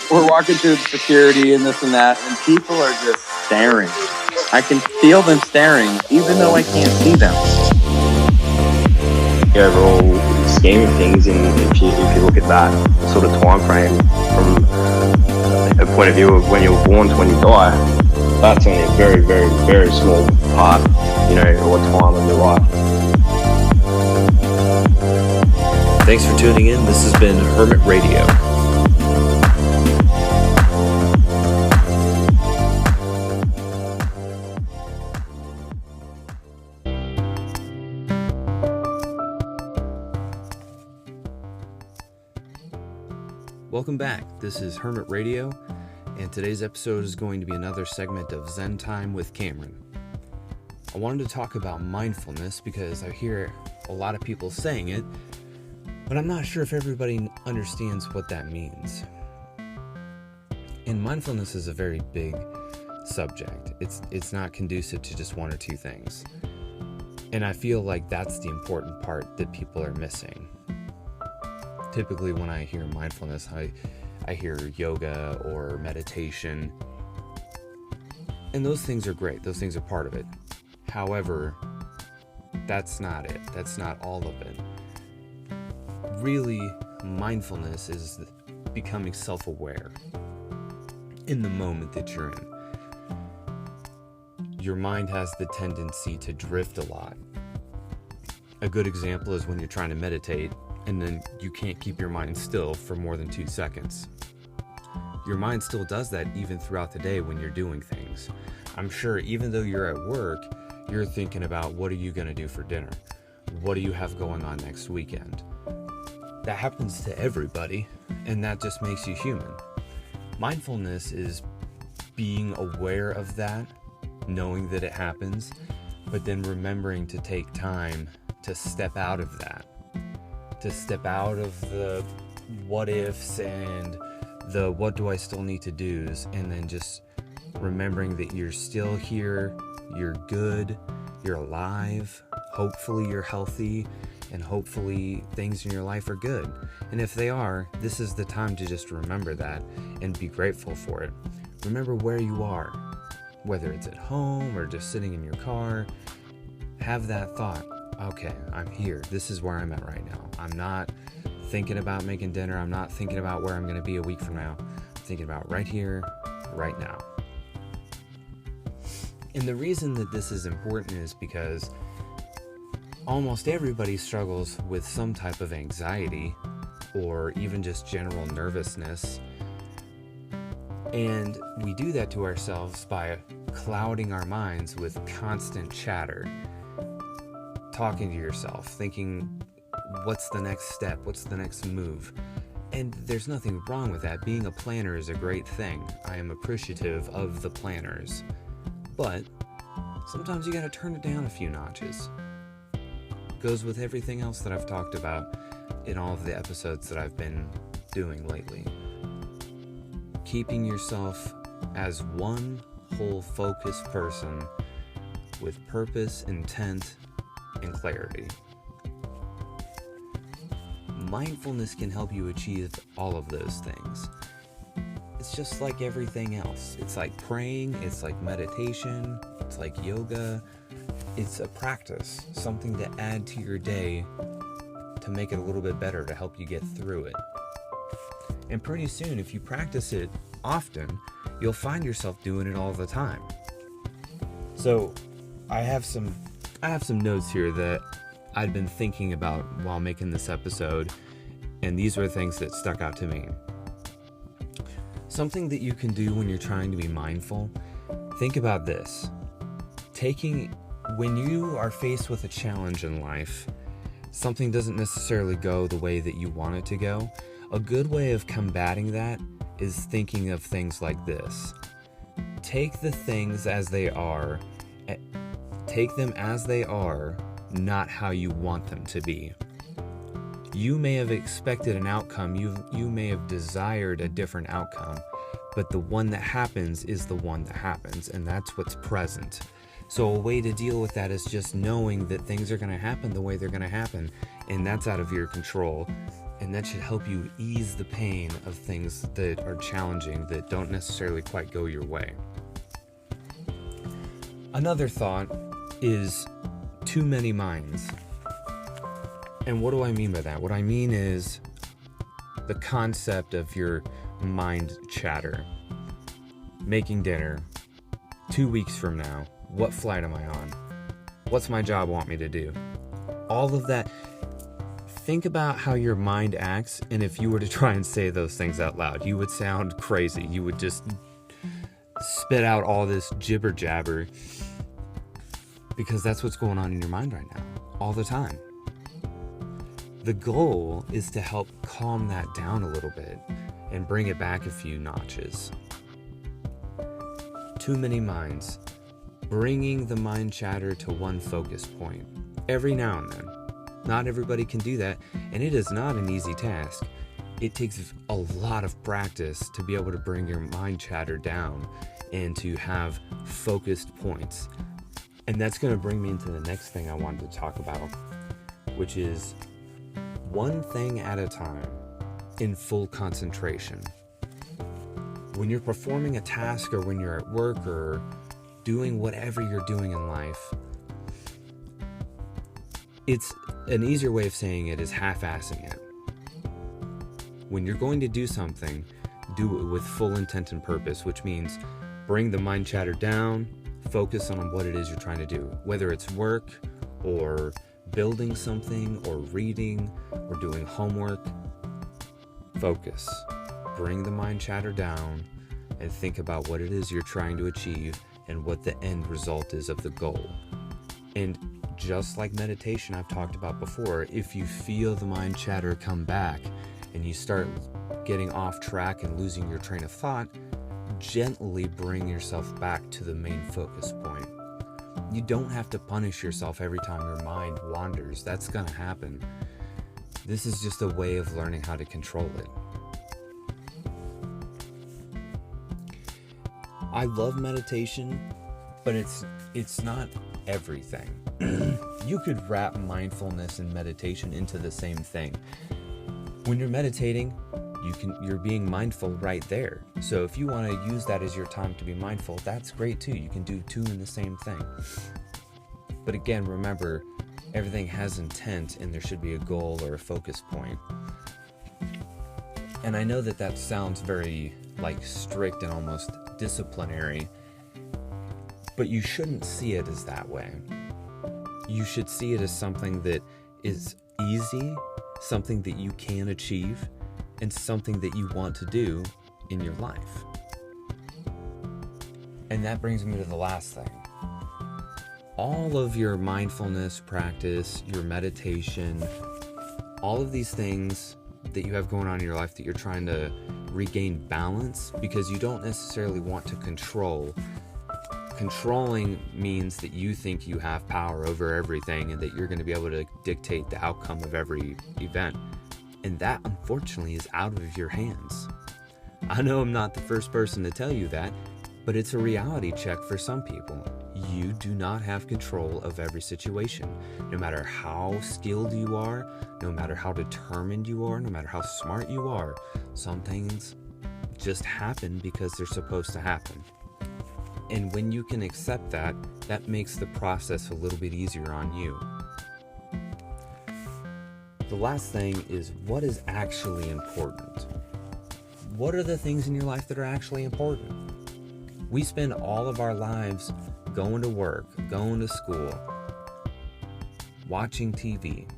we're walking through the security and this and that, and people are just staring. I can feel them staring, even though I can't see them. The overall scheme of things, and if you look at that sort of time frame from a point of view of when you're born to when you die, that's only a very, very, very small part, or time of your life. Thanks for tuning in. This has been Hermit Radio. Welcome back. This is Hermit Radio, and today's episode is going to be another segment of Zen Time with Cameron. I wanted to talk about mindfulness because I hear a lot of people saying it, but I'm not sure if everybody understands what that means. And mindfulness is a very big subject. It's not conducive to just one or two things. And I feel like that's the important part that people are missing. Typically when I hear mindfulness, I hear yoga or meditation. And those things are great. Those things are part of it. However, that's not it. That's not all of it. Really, mindfulness is becoming self-aware in the moment that you're in. Your mind has the tendency to drift a lot. A good example is when you're trying to meditate and then you can't keep your mind still for more than 2 seconds. Your mind still does that even throughout the day when you're doing things. I'm sure even though you're at work, you're thinking about what are you going to do for dinner? What do you have going on next weekend? That happens to everybody, and that just makes you human. Mindfulness is being aware of that, knowing that it happens, but then remembering to take time to step out of that. To step out of the what ifs and the what do I still need to do's, and then just remembering that you're still here, you're good, you're alive, hopefully you're healthy, and hopefully things in your life are good. And if they are, this is the time to just remember that and be grateful for it. Remember where you are, whether it's at home or just sitting in your car. Have that thought. Okay, I'm here. This is where I'm at right now. I'm not thinking about making dinner. I'm not thinking about where I'm going to be a week from now. I'm thinking about right here, right now. And the reason that this is important is because almost everybody struggles with some type of anxiety or even just general nervousness. And we do that to ourselves by clouding our minds with constant chatter. Talking to yourself, thinking, what's the next step? What's the next move? And there's nothing wrong with that. Being a planner is a great thing. I am appreciative of the planners. But sometimes you gotta turn it down a few notches. Goes with everything else that I've talked about in all of the episodes that I've been doing lately. Keeping yourself as one whole focused person with purpose, intent, and clarity. Mindfulness can help you achieve all of those things. It's just like everything else. It's like praying, it's like meditation, it's like yoga. It's a practice, something to add to your day to make it a little bit better, to help you get through it. And pretty soon, if you practice it often, you'll find yourself doing it all the time. So I have some notes here that I'd been thinking about while making this episode, and these were things that stuck out to me. Something that you can do when you're trying to be mindful, think about this. When you are faced with a challenge in life, something doesn't necessarily go the way that you want it to go, a good way of combating that is thinking of things like this. Take the things as they are. Take them as they are, not how you want them to be. You may have expected an outcome, you may have desired a different outcome, but the one that happens is the one that happens, and that's what's present. So a way to deal with that is just knowing that things are going to happen the way they're going to happen, and that's out of your control. And that should help you ease the pain of things that are challenging, that don't necessarily quite go your way. Another thought is too many minds. And what do I mean by that? What I mean is the concept of your mind chatter. Making dinner, 2 weeks from now, what flight am I on? What's my job want me to do? All of that. Think about how your mind acts, and if you were to try and say those things out loud, you would sound crazy. You would just spit out all this jibber jabber, because that's what's going on in your mind right now, all the time. The goal is to help calm that down a little bit and bring it back a few notches. Too many minds. Bringing the mind chatter to one focus point every now and then. Not everybody can do that, and it is not an easy task. It takes a lot of practice to be able to bring your mind chatter down and to have focused points. And that's going to bring me into the next thing I wanted to talk about, which is one thing at a time in full concentration. When you're performing a task, or when you're at work, or doing whatever you're doing in life, it's an easier way of saying it is half-assing it. When you're going to do something, do it with full intent and purpose, which means bring the mind chatter down, focus on what it is you're trying to do, whether it's work or building something or reading or doing homework. Focus. Bring the mind chatter down and think about what it is you're trying to achieve and what the end result is of the goal. And just like meditation I've talked about before, if you feel the mind chatter come back and you start getting off track and losing your train of thought, gently bring yourself back to the main focus point. You don't have to punish yourself every time your mind wanders. That's gonna happen. This is just a way of learning how to control it. I love meditation, but it's not everything. You could wrap mindfulness and meditation into the same thing. When you're meditating, you're being mindful right there. So if you want to use that as your time to be mindful, that's great too. You can do two in the same thing. But again, remember, everything has intent, and there should be a goal or a focus point. And I know that sounds very strict and almost disciplinary, but you shouldn't see it as that way. You should see it as something that is easy, something that you can achieve, and something that you want to do in your life. And that brings me to the last thing. All of your mindfulness practice, your meditation, all of these things that you have going on in your life that you're trying to regain balance, because you don't necessarily want to control. Controlling means that you think you have power over everything and that you're going to be able to dictate the outcome of every event. And that, unfortunately, is out of your hands. I know I'm not the first person to tell you that, but it's a reality check for some people. You do not have control of every situation. No matter how skilled you are, no matter how determined you are, no matter how smart you are, some things just happen because they're supposed to happen. And when you can accept that, that makes the process a little bit easier on you. The last thing is, what is actually important? What are the things in your life that are actually important? We spend all of our lives going to work, going to school, watching TV,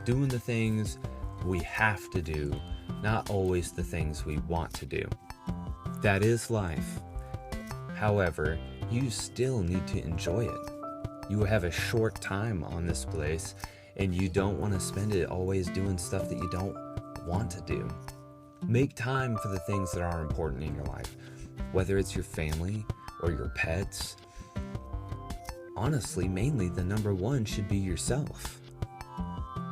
doing the things we have to do, not always the things we want to do. That is life. However, you still need to enjoy it. You have a short time on this place, and you don't want to spend it always doing stuff that you don't want to do. Make time for the things that are important in your life, whether it's your family or your pets. Honestly, mainly the number one should be yourself.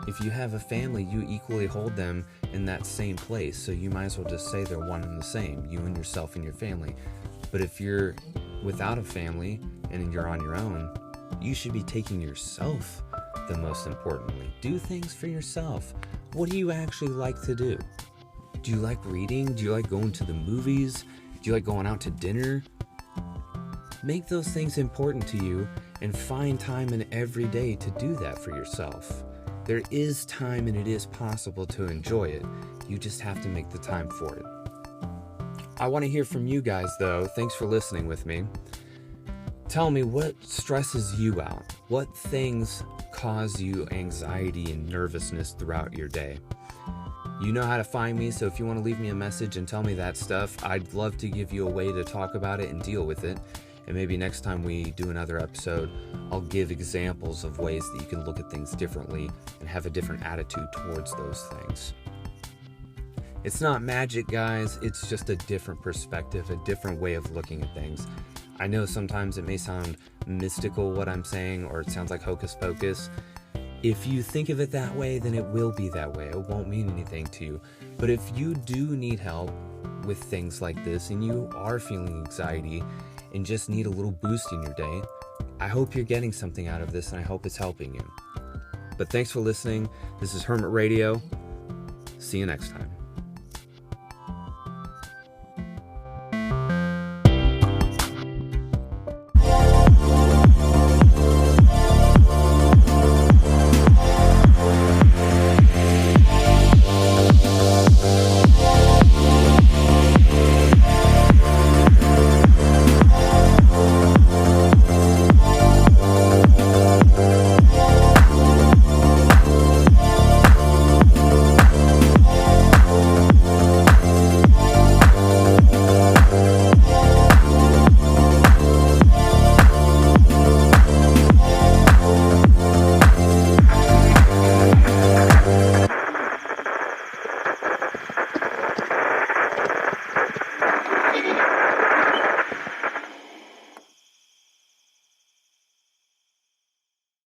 If you have a family, you equally hold them in that same place, so you might as well just say they're one and the same, you and yourself and your family. But if you're without a family and you're on your own, you should be taking yourself the most importantly. Do things for yourself. What do you actually like to do? Do you like reading? Do you like going to the movies? Do you like going out to dinner? Make those things important to you and find time in every day to do that for yourself. There is time and it is possible to enjoy it. You just have to make the time for it. I want to hear from you guys though. Thanks for listening with me. Tell me what stresses you out. What things cause you anxiety and nervousness throughout your day? You know how to find me, so if you want to leave me a message and tell me that stuff, I'd love to give you a way to talk about it and deal with it. And maybe next time we do another episode, I'll give examples of ways that you can look at things differently and have a different attitude towards those things. It's not magic, guys. It's just a different perspective, a different way of looking at things. I know sometimes it may sound mystical what I'm saying, or it sounds like hocus pocus. If you think of it that way, then it will be that way. It won't mean anything to you. But if you do need help with things like this and you are feeling anxiety and just need a little boost in your day, I hope you're getting something out of this and I hope it's helping you. But thanks for listening. This is Hermit Radio. See you next time.